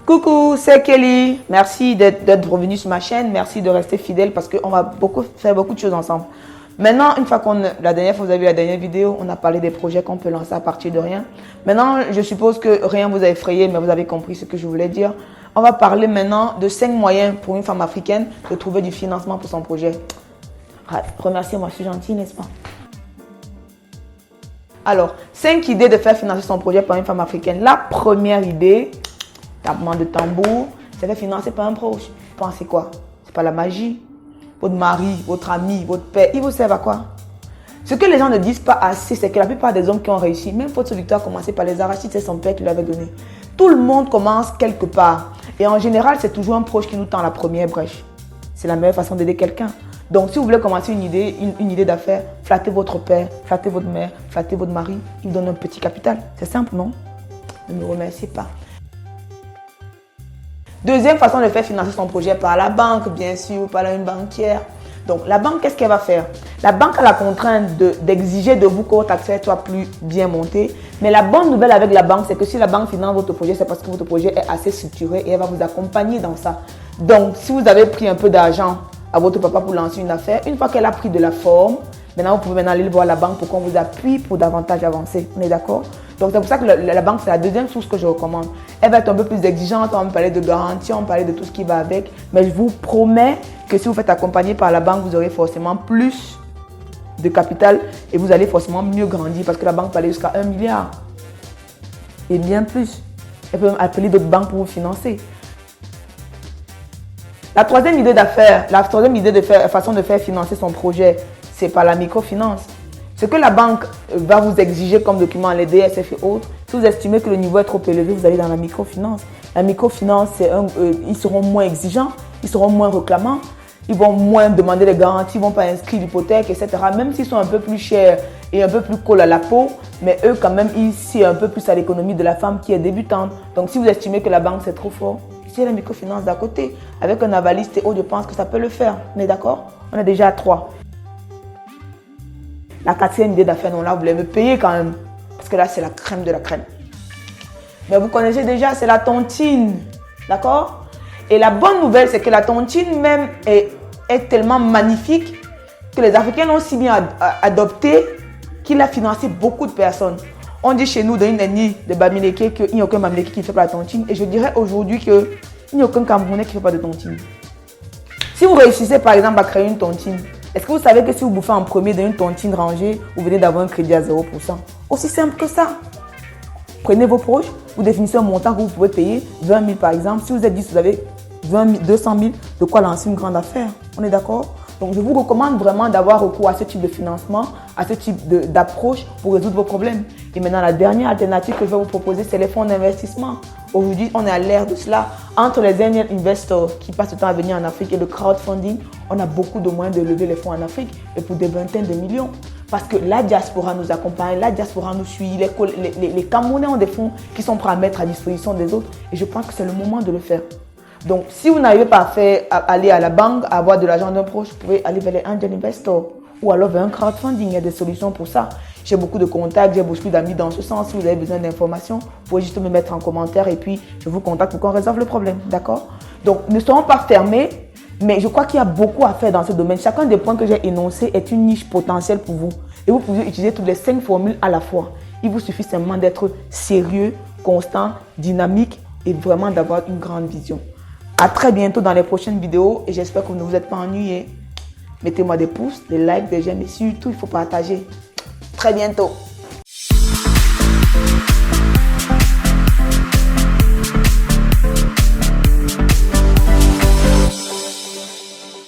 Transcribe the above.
Coucou, c'est Kelly. Merci d'être revenu sur ma chaîne. Merci de rester fidèle parce qu'on va faire beaucoup de choses ensemble. Maintenant, une fois la dernière fois, vous avez vu la dernière vidéo, on a parlé des projets qu'on peut lancer à partir de rien. Maintenant, je suppose que rien vous a effrayé, mais vous avez compris ce que je voulais dire. On va parler maintenant de 5 moyens pour une femme africaine de trouver du financement pour son projet. Remerciez-moi, je suis gentille, n'est-ce pas? Alors, 5 idées de faire financer son projet par une femme africaine. La première idée, tapement de tambour, c'est faire financer par un proche. Pensez quoi? C'est pas la magie. Votre mari, votre ami, votre père, ils vous servent à quoi? Ce que les gens ne disent pas assez, c'est que la plupart des hommes qui ont réussi, même Faute Victoire a commencé par les arachides, c'est son père qui lui avait donné. Tout le monde commence quelque part. Et en général, c'est toujours un proche qui nous tend la première brèche. C'est la meilleure façon d'aider quelqu'un. Donc, si vous voulez commencer une idée d'affaires, flattez votre père, flattez votre mère, flattez votre mari. Il vous donne un petit capital. C'est simple, non? Ne me remerciez pas. Deuxième façon de faire financer son projet par la banque, bien sûr, par une banquière. Donc, la banque, qu'est-ce qu'elle va faire? La banque a la contrainte d'exiger de vous que votre affaire soit plus bien montée. Mais la bonne nouvelle avec la banque, c'est que si la banque finance votre projet, c'est parce que votre projet est assez structuré et elle va vous accompagner dans ça. Donc, si vous avez pris un peu d'argent à votre papa pour lancer une affaire, une fois qu'elle a pris de la forme, maintenant, vous pouvez aller voir la banque pour qu'on vous appuie pour davantage avancer. On est d'accord? Donc, c'est pour ça que la banque, c'est la deuxième source que je recommande. Elle va être un peu plus exigeante, on va parler de garantie, on va parler de tout ce qui va avec. Mais je vous promets que si vous faites accompagner par la banque, vous aurez forcément plus de capital et vous allez forcément mieux grandir parce que la banque peut aller jusqu'à 1 milliard et bien plus. Elle peut même appeler d'autres banques pour vous financer. La troisième idée d'affaires, façon de faire financer son projet, c'est par la microfinance. Ce que la banque va vous exiger comme document, les DSF et autres, si vous estimez que le niveau est trop élevé, vous allez dans la microfinance. La microfinance, ils seront moins exigeants, ils seront moins réclamants, ils vont moins demander les garanties, ils ne vont pas inscrire l'hypothèque, etc. Même s'ils sont un peu plus chers et un peu plus collés à la peau, mais eux quand même, c'est un peu plus à l'économie de la femme qui est débutante. Donc si vous estimez que la banque c'est trop fort, ici la microfinance d'à côté, avec un avaliste et autres, je pense que ça peut le faire. On est d'accord? On est déjà à 3. La quatrième idée d'affaires, non, là, vous voulez me payer quand même. Parce que là, c'est la crème de la crème. Mais vous connaissez déjà, c'est la tontine. D'accord? Et la bonne nouvelle, c'est que la tontine même est tellement magnifique que les Africains l'ont si bien adopté qu'il a financé beaucoup de personnes. On dit chez nous, dans une ethnie de Bamileke, qu'il n'y a aucun Bamileke qui ne fait pas la tontine. Et je dirais aujourd'hui qu'il n'y a aucun Camerounais qui ne fait pas de tontine. Si vous réussissez par exemple à créer une tontine, est-ce que vous savez que si vous bouffez en premier d'une tontine rangée, vous venez d'avoir un crédit à 0%? Aussi simple que ça. Prenez vos proches, vous définissez un montant que vous pouvez payer, 20 000 par exemple. Si vous êtes 10, vous avez 200 000, de quoi lancer une grande affaire. On est d'accord? Donc je vous recommande vraiment d'avoir recours à ce type de financement, à ce type d'approche pour résoudre vos problèmes. Et maintenant, la dernière alternative que je vais vous proposer, c'est les fonds d'investissement. Aujourd'hui, on est à l'ère de cela. Entre les angel investors qui passent le temps à venir en Afrique et le crowdfunding, on a beaucoup de moyens de lever les fonds en Afrique et pour des vingtaines de millions. Parce que la diaspora nous accompagne, la diaspora nous suit, les Camerounais ont des fonds qui sont prêts à mettre à disposition des autres et je pense que c'est le moment de le faire. Donc, si vous n'arrivez pas à aller à la banque, à avoir de l'argent d'un proche, vous pouvez aller vers les angel investors ou alors vers un crowdfunding. Il y a des solutions pour ça. J'ai beaucoup de contacts, j'ai beaucoup d'amis dans ce sens. Si vous avez besoin d'informations, vous pouvez juste me mettre en commentaire et puis je vous contacte pour qu'on résolve le problème. D'accord? Donc, ne serons pas fermés, mais je crois qu'il y a beaucoup à faire dans ce domaine. Chacun des points que j'ai énoncés est une niche potentielle pour vous. Et vous pouvez utiliser toutes les 5 formules à la fois. Il vous suffit simplement d'être sérieux, constant, dynamique et vraiment d'avoir une grande vision. À très bientôt dans les prochaines vidéos et j'espère que vous ne vous êtes pas ennuyés. Mettez-moi des pouces, des likes, des j'aime et surtout il faut partager. Très bientôt.